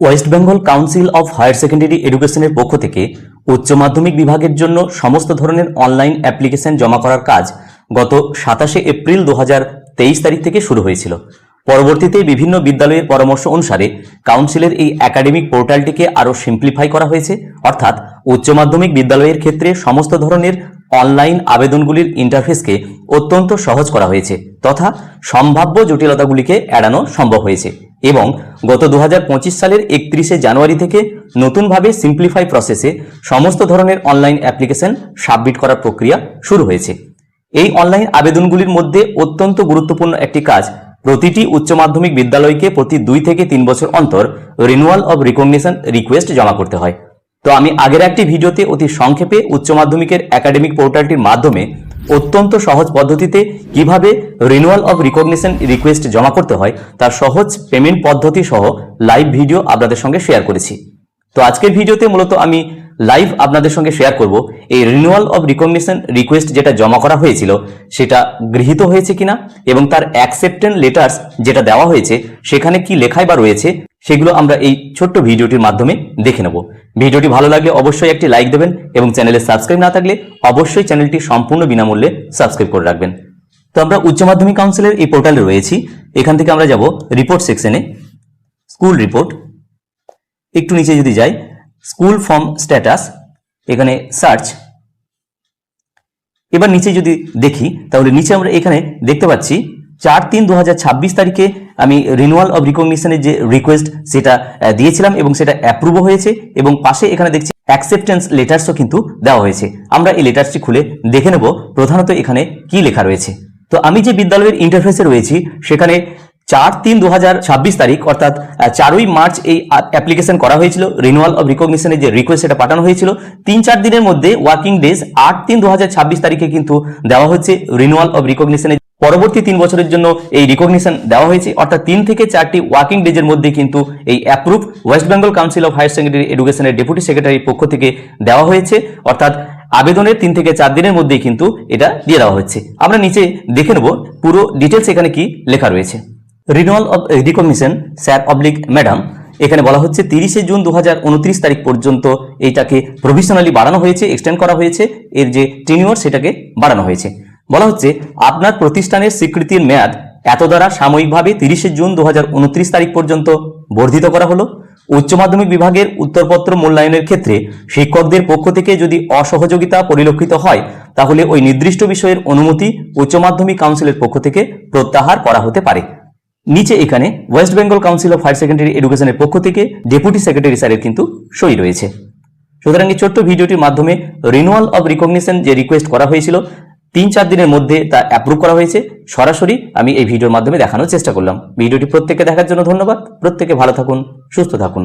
West Bengal Council of Higher Secondary এডুকেশনের পক্ষ থেকে উচ্চ মাধ্যমিক বিভাগের জন্য সমস্ত ধরনের অনলাইন অ্যাপ্লিকেশন জমা করার কাজ গত 27 এপ্রিল 2023 তারিখ থেকে শুরু হয়েছিল। পরবর্তীতে বিভিন্ন বিদ্যালয়ের পরামর্শ অনুসারে কাউন্সিলের এই একাডেমিক পোর্টালটিকে আরও সিম্পলিফাই করা হয়েছে, অর্থাৎ উচ্চ মাধ্যমিক বিদ্যালয়ের ক্ষেত্রে সমস্ত ধরনের অনলাইন আবেদনগুলির ইন্টারফেসকে অত্যন্ত সহজ করা হয়েছে তথা সম্ভাব্য জটিলতাগুলিকে এড়ানো সম্ভব হয়েছে এবং গত 2025 সালের 31 জানুয়ারি থেকে নতুনভাবে সিম্পলিফাই প্রসেসে সমস্ত ধরনের অনলাইন অ্যাপ্লিকেশন সাবমিট করার প্রক্রিয়া শুরু হয়েছে। এই অনলাইন আবেদনগুলির মধ্যে অত্যন্ত গুরুত্বপূর্ণ একটি কাজ, প্রতিটি উচ্চ মাধ্যমিক বিদ্যালয়কে প্রতি 2 থেকে 3 বছর অন্তর রিনিউয়াল অব রিকগনিশন রিকোয়েস্ট জমা করতে হয়। তো আমি আগের একটি ভিডিওতে অতি সংক্ষেপে উচ্চ মাধ্যমিকের একাডেমিক পোর্টালটির মাধ্যমে অত্যন্ত সহজ পদ্ধতিতে কিভাবে রিনিউয়াল অব রিকগনিশন রিকোয়েস্ট জমা করতে হয় তার সহজ পেমেন্ট পদ্ধতি সহ লাইভ ভিডিও আপনাদের সঙ্গে শেয়ার করেছি। তো আজকের ভিডিওতে মূলত আমি লাইভ আপনাদের সঙ্গে শেয়ার করব এই রিনিউয়াল অব রিকগনিশন রিকোয়েস্ট যেটা জমা করা হয়েছিল সেটা গৃহীত হয়েছে কিনা এবং তার অ্যাকসেপ্টেন্স লেটার্স যেটা দেওয়া হয়েছে সেখানে কি লেখাই বা রয়েছে সেগুলো আমরা এই ছোট্ট ভিডিওটির মাধ্যমে দেখে নেব। ভিডিওটি ভালো লাগলে অবশ্যই একটি লাইক দেবেন এবং চ্যানেলে সাবস্ক্রাইব না থাকলে অবশ্যই চ্যানেলটি সম্পূর্ণ বিনামূল্যে সাবস্ক্রাইব করে রাখবেন। তো আমরা উচ্চ মাধ্যমিক কাউন্সিলের এই পোর্টালে রয়েছি। এখান থেকে আমরা যাব রিপোর্ট সেকশনে, স্কুল রিপোর্ট, একটু নিচে যদি যাই স্কুল ফর্ম স্ট্যাটাস, এখানে সার্চ। এবার নিচে যদি দেখি তাহলে নিচে আমরা এখানে দেখতে পাচ্ছি 4/3/2026 তারিখে আমি রিনিউয়াল অব রিকগনিশনের যে রিকোয়েস্ট সেটা দিয়েছিলাম এবং সেটা অ্যাপ্রুভও হয়েছে এবং পাশে এখানে দেখছি অ্যাকসেপ্টেন্স লেটার্সও কিন্তু দেওয়া হয়েছে। আমরা এই লেটার্সটি খুলে দেখে নেব প্রধানত এখানে কি লেখা রয়েছে। তো আমি যে বিদ্যালয়ের ইন্টারফেসে রয়েছি সেখানে 4/3/2026 তারিখ অর্থাৎ 4ই মার্চ এই অ্যাপ্লিকেশন করা হয়েছিল। রিনিউয়াল অব রিকগনিশনের যে রিকোয়েস্ট সেটা পাঠানো হয়েছিল 3-4 দিনের মধ্যে, ওয়ার্কিং ডেজ 8/3/2026 তারিখে কিন্তু দেওয়া হচ্ছে রিনিউয়াল অব রিকগনিশনের পরবর্তী 3 বছরের জন্য এই রিকগনিশন দেওয়া হয়েছে, অর্থাৎ 3 থেকে 4টি ওয়ার্কিং ডেজের মধ্যে কিন্তু এই approve West Bengal Council of Higher Secondary এডুকেশনের ডেপুটি সেক্রেটারির পক্ষ থেকে দেওয়া হয়েছে, অর্থাৎ আবেদনের 3 থেকে 4 দিনের মধ্যেই কিন্তু এটা দিয়ে দেওয়া হচ্ছে। আমরা নিচে দেখে নেব পুরো ডিটেলস এখানে কি লেখা রয়েছে। Renewal of recognition sir oblique madam, এখানে বলা হচ্ছে 30 জুন 2029 তারিখ পর্যন্ত এইটাকে প্রভিশনালি বাড়ানো হয়েছে, এক্সটেন্ড করা হয়েছে, এর যে টেনিওর সেটাকে বাড়ানো হয়েছে। বলা হচ্ছে আপনার প্রতিষ্ঠানের স্বীকৃতির মেয়াদ এত দ্বারা সাময়িকভাবে 30 জুন 2029 তারিখ পর্যন্ত বর্ধিত করা হলো। উচ্চ মাধ্যমিক বিভাগের উত্তরপত্র মূল্যায়নের ক্ষেত্রে শিক্ষকদের পক্ষ থেকে যদি অসহযোগিতা পরিলক্ষিত হয় তাহলে ওই নির্দিষ্ট বিষয়ের অনুমতি উচ্চ মাধ্যমিক কাউন্সিলের পক্ষ থেকে প্রত্যাহার করা হতে পারে। নিচে এখানে West Bengal Council of Higher Secondary এডুকেশনের পক্ষ থেকে ডেপুটি সেক্রেটারি স্যারের কিন্তু সই রয়েছে। সুতরাং এই ছোট্ট ভিডিওটির মাধ্যমে রিনিউয়াল অব রিকগনিশন যে রিকোয়েস্ট করা হয়েছিল 3-4 দিনের মধ্যে তা অ্যাপ্রুভ করা হয়েছে, সরাসরি আমি এই ভিডিওর মাধ্যমে দেখানোর চেষ্টা করলাম। ভিডিওটি প্রত্যেককে দেখার জন্য ধন্যবাদ। প্রত্যেকে ভালো থাকুন, সুস্থ থাকুন।